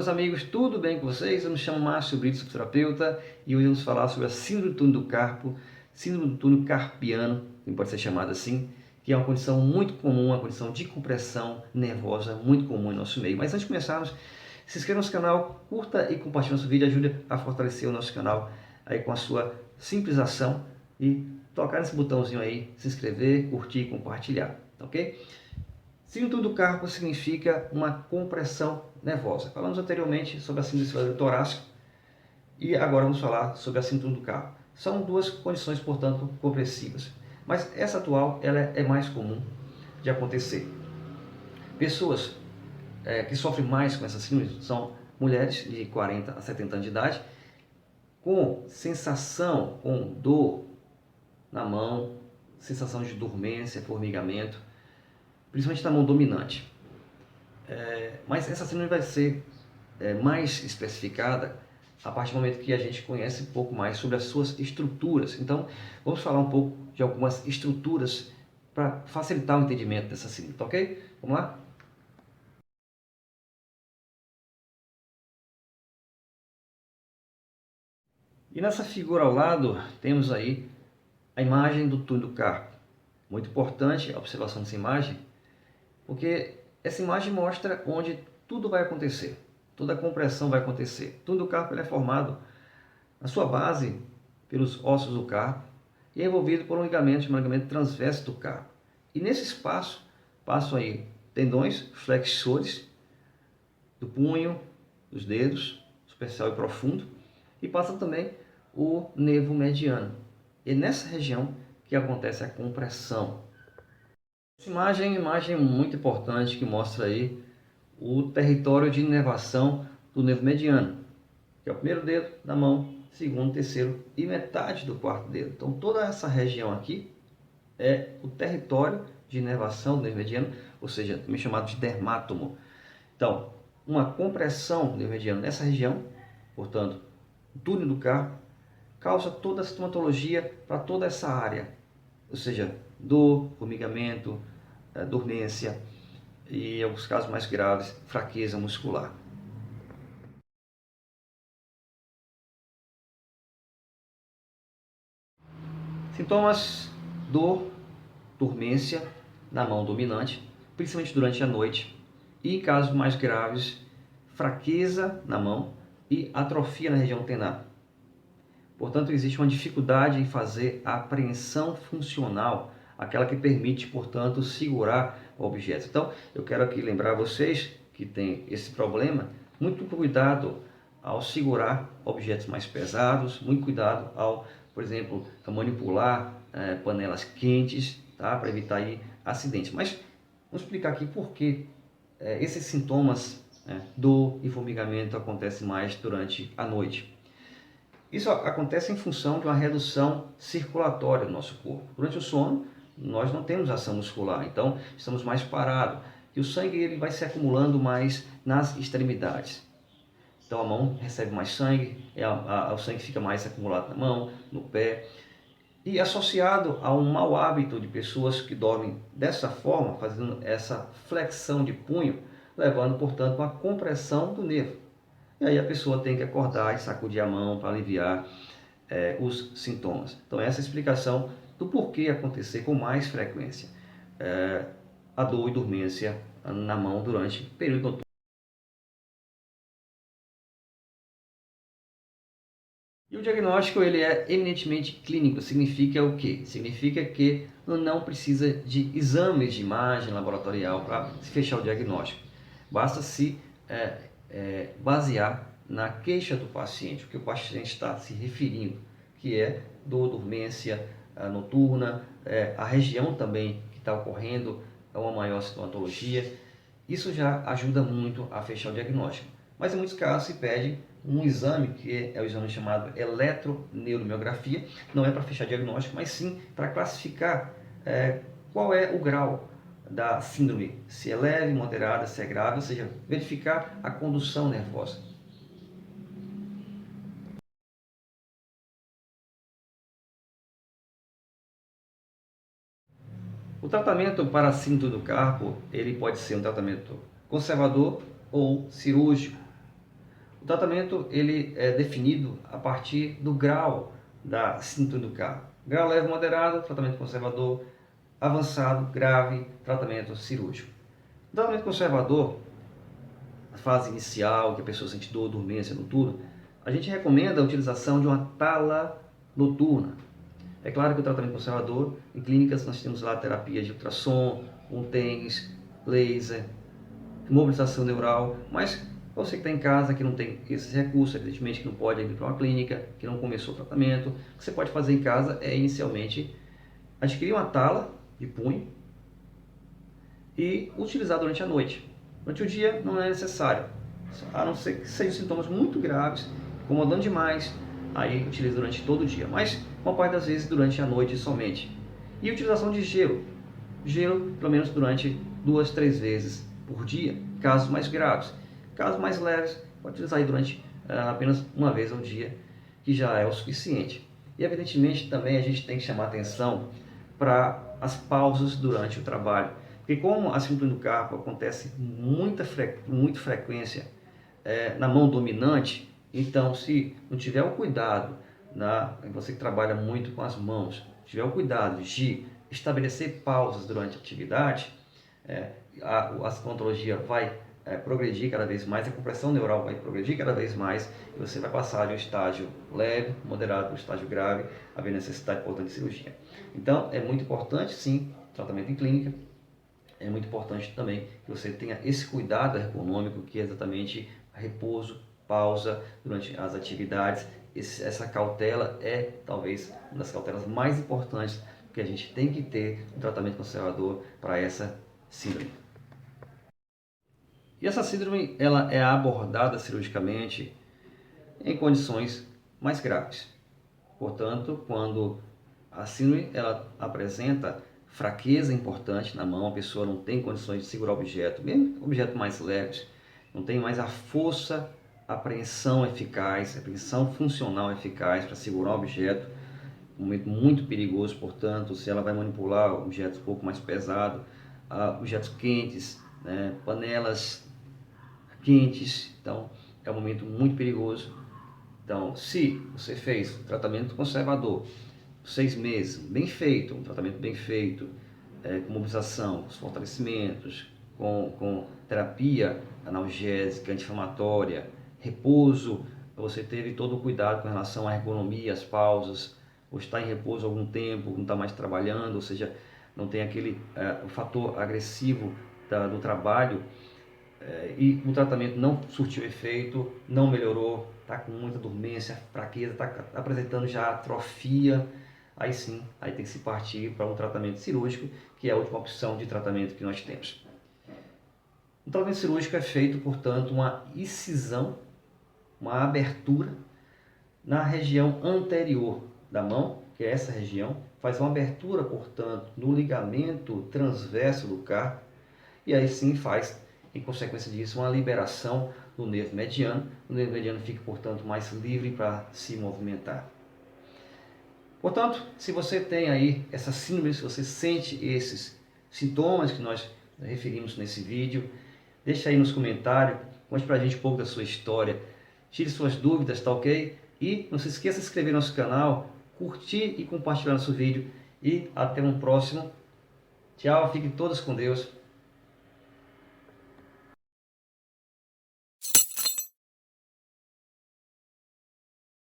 meus amigos, tudo bem com vocês? Eu me chamo Márcio Brito, sou fisioterapeuta, e hoje vamos falar sobre a síndrome do túnel do carpo, síndrome do túnel carpiano, que pode ser chamada assim, que é uma condição muito comum, uma condição de compressão nervosa muito comum em nosso meio. Mas antes de começarmos, se inscreva no nosso canal, curta e compartilhe nosso vídeo, ajude a fortalecer o nosso canal aí com a sua simples ação e tocar nesse botãozinho aí, se inscrever, curtir e compartilhar, ok? Síndrome do carpo significa uma compressão nervosa. Falamos anteriormente sobre a síndrome torácica e agora vamos falar sobre a síndrome do carpo. São duas condições, portanto, compressivas. Mas essa atual ela é mais comum de acontecer. Pessoas que sofrem mais com essa síndrome são mulheres de 40 a 70 anos de idade com sensação, com dor na mão, sensação de dormência, formigamento, principalmente na mão dominante. Mas essa síndrome vai ser mais especificada a partir do momento que a gente conhece um pouco mais sobre as suas estruturas. Então, vamos falar um pouco de algumas estruturas para facilitar o entendimento dessa síndrome, tá ok? Vamos lá? E nessa figura ao lado, temos aí a imagem do túnel do carpo. Muito importante a observação dessa imagem, porque essa imagem mostra onde tudo vai acontecer, toda a compressão vai acontecer. O túnel do carpo ele é formado na sua base pelos ossos do carpo e é envolvido por um ligamento chamado ligamento transverso do carpo. E nesse espaço passam aí tendões flexores do punho, dos dedos, superficial e profundo, e passa também o nervo mediano. E nessa região que acontece a compressão. Essa imagem é uma imagem muito importante que mostra aí o território de inervação do nervo mediano, que é o primeiro dedo da mão, segundo, terceiro e metade do quarto dedo. Então toda essa região aqui é o território de inervação do nervo mediano, ou seja, também chamado de dermátomo. Então, uma compressão do nervo mediano nessa região, portanto, o túnel do carpo, causa toda a sintomatologia para toda essa área, ou seja, dor, formigamento, dormência e, em alguns casos mais graves, fraqueza muscular. Sintomas: dor, dormência na mão dominante, principalmente durante a noite, e em casos mais graves, fraqueza na mão e atrofia na região tenar. Portanto, existe uma dificuldade em fazer a apreensão funcional, aquela que permite, portanto, segurar o objeto. Então, eu quero aqui lembrar vocês que têm esse problema, muito cuidado ao segurar objetos mais pesados, muito cuidado ao, por exemplo, manipular panelas quentes, tá? Para evitar aí acidentes. Mas vamos explicar aqui por que esses sintomas, dor e formigamento acontecem mais durante a noite. Isso acontece em função de uma redução circulatória do nosso corpo. Durante o sono, nós não temos ação muscular, então estamos mais parados. E o sangue ele vai se acumulando mais nas extremidades. Então a mão recebe mais sangue, o sangue fica mais acumulado na mão, no pé. E associado a um mau hábito de pessoas que dormem dessa forma, fazendo essa flexão de punho, levando, portanto, a uma compressão do nervo. E aí a pessoa tem que acordar e sacudir a mão para aliviar os sintomas. Então essa é a explicação do porquê acontecer com mais frequência a dor e dormência na mão durante o período noturno. E o diagnóstico ele é eminentemente clínico. Significa o quê? Significa que não precisa de exames de imagem laboratorial para se fechar o diagnóstico. Basta se basear na queixa do paciente, o que o paciente está se referindo, que é dor, dormência noturna, a região também que está ocorrendo é uma maior sintomatologia. Isso já ajuda muito a fechar o diagnóstico. Mas em muitos casos se pede um exame, que é o exame chamado eletroneuromiografia, não é para fechar diagnóstico, mas sim para classificar qual é o grau da síndrome, se é leve, moderada, se é grave, ou seja, verificar a condução nervosa. O tratamento para a síndrome do carpo, ele pode ser um tratamento conservador ou cirúrgico. O tratamento ele é definido a partir do grau da síndrome do carpo. Grau leve moderado, tratamento conservador; avançado, grave, tratamento cirúrgico. O tratamento conservador, na fase inicial, que a pessoa sente dor, dormência noturna, a gente recomenda a utilização de uma tala noturna. É claro que o tratamento conservador, em clínicas, nós temos lá terapia de ultrassom, TENS, laser, mobilização neural, mas você que está em casa, que não tem esses recursos, evidentemente que não pode ir para uma clínica, que não começou o tratamento, o que você pode fazer em casa é inicialmente adquirir uma tala de punho e utilizar durante a noite. Durante o dia não é necessário, a não ser que sejam sintomas muito graves, incomodando demais, aí utiliza durante todo o dia, mas uma parte das vezes durante a noite somente. E utilização de gelo, pelo menos durante 2, 3 vezes por dia, casos mais graves. Casos mais leves, pode utilizar aí durante apenas uma vez ao dia, que já é o suficiente. E evidentemente também a gente tem que chamar atenção para as pausas durante o trabalho, porque como a síndrome do carpo acontece muito frequência na mão dominante, então se não tiver o cuidado, você que trabalha muito com as mãos, tiver o cuidado de estabelecer pausas durante a atividade, a sintomatologia vai progredir cada vez mais, a compressão neural vai progredir cada vez mais e você vai passar de um estágio leve, moderado para um estágio grave, haver necessidade, portanto, de cirurgia. Então, é muito importante, sim, tratamento em clínica. É muito importante também que você tenha esse cuidado ergonômico, que é exatamente repouso, pausa durante as atividades. Essa cautela é talvez uma das cautelas mais importantes que a gente tem que ter no tratamento conservador para essa síndrome. E essa síndrome ela é abordada cirurgicamente em condições mais graves. Portanto, quando a síndrome ela apresenta fraqueza importante na mão, a pessoa não tem condições de segurar o objeto, mesmo objetos mais leves, não tem mais a força, a apreensão eficaz, a apreensão funcional eficaz para segurar o objeto, um momento muito perigoso. Portanto, se ela vai manipular objetos um pouco mais pesados, objetos quentes, panelas quentes, então é um momento muito perigoso. Então, se você fez tratamento conservador, 6 meses, bem feito, um tratamento bem feito, com mobilização, com fortalecimentos, com terapia analgésica, anti-inflamatória, repouso, você teve todo o cuidado com relação à ergonomia, às pausas, ou está em repouso algum tempo, não está mais trabalhando, ou seja, não tem aquele o fator agressivo do trabalho, e o tratamento não surtiu efeito, não melhorou, está com muita dormência, fraqueza, está apresentando já atrofia, aí sim, aí tem que se partir para um tratamento cirúrgico, que é a última opção de tratamento que nós temos. O tratamento cirúrgico é feito, portanto, uma incisão, uma abertura na região anterior da mão, que é essa região, faz uma abertura, portanto, no ligamento transverso do carpo, e aí sim faz, em consequência disso, uma liberação do nervo mediano. O nervo mediano fica, portanto, mais livre para se movimentar. Portanto, se você tem aí essa síndrome, se você sente esses sintomas que nós referimos nesse vídeo, deixa aí nos comentários, conte pra gente um pouco da sua história, tire suas dúvidas, tá ok? E não se esqueça de se inscrever no nosso canal, curtir e compartilhar nosso vídeo. E até um próximo. Tchau, fiquem todos com Deus.